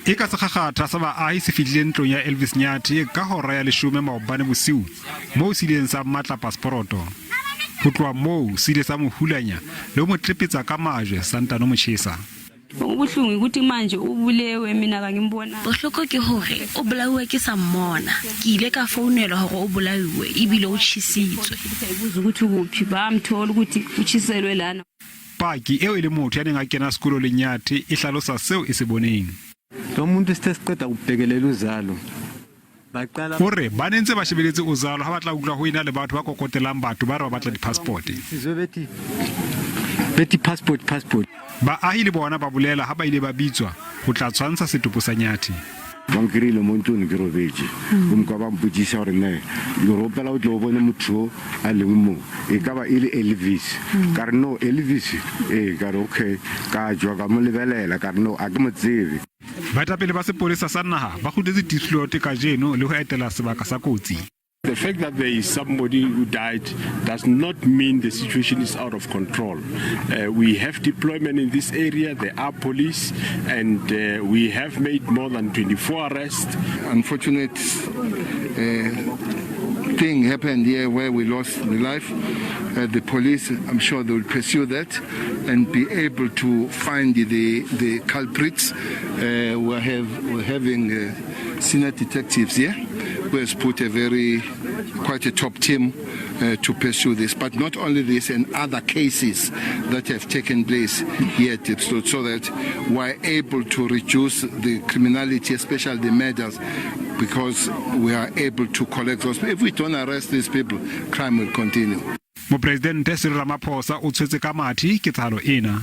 e ka sekgakgatha sa baahi se fihlile ntlong ya Elvis Nyathi ka hora ya 10 maobane bosiu moo se ileng sa matla pasporoto. Ho tloha moo se ile sa mo hulanya le mo tlepetsa ka majwe santano motjhesa. Ubuhlungu ukuthi manje ubulewe mina ka ngimbona. Bohloko ke hore o bolauwe ke sa mmona. Ke ile ka founela hore o bolauwe ebile o tjhisitswe. Ubuza ukuthi kuphi bamthola ukuthi utshiselwe lana. Paki eo ile motho ya neng a kena sekolo le Nyathi e hlalosa seo e se boneng. Lo muntu sesiqeda ukubhekelela uzalo. Baqala hore ba nentse ba shebeletse uzalo ha batla utlwa ho ina le batho ba kokotelang batho ba re ba batla di-passport. Beti passport. Baahi le bona ba bolela ha ba ile ba bitswa ho tla tshwantsha setopo sa Nyathi. Bankiri le montone ke robeje umka ba mputsisa hore ne le ropela o tlo bona motho a le mo e ka ba ile Elvis ka re no Elvis ka re okay ka jwa ka mo lebelela ka re no a ke mo tsebe. Baetapele ba sepolesa sa naha ba kgutetse Diepsloot kajeno le ho etela sebaka sa kotsi. The fact that there is somebody who died does not mean the situation is out of control. We have deployment in this area, there are police, and we have made more than 24 arrests. Unfortunate thing happened here where we lost the life. The police, I'm sure they will pursue that and be able to find the culprits. We're having senior detectives here who has put quite a top team to pursue this. But not only this, and other cases that have taken place here at Diepsloot, so that we're able to reduce the criminality, especially the murders, because we are able to collect those. If we don't arrest these people, crime will continue. Mopresidente Cyril Ramaphosa o tshwetse ka mathi ketsahalo ena.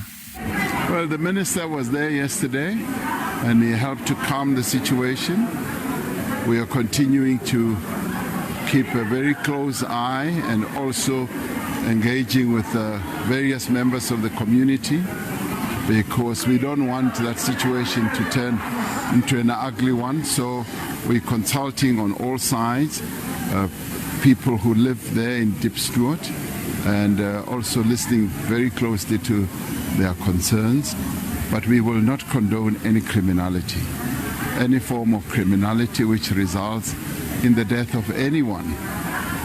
Well, the minister was there yesterday and he helped to calm the situation. We are continuing to keep a very close eye and also engaging with various members of the community, because we don't want that situation to turn into an ugly one. So we're consulting on all sides, people who live there in Diepsloot, and also listening very closely to their concerns. But we will not condone any criminality. Any form of criminality which results in the death of anyone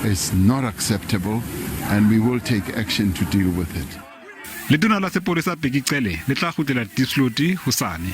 is not acceptable, and we will take action to deal with it. Letona la Sepolesa Bheki Cele le tla kgutlela Diepsloot hosane.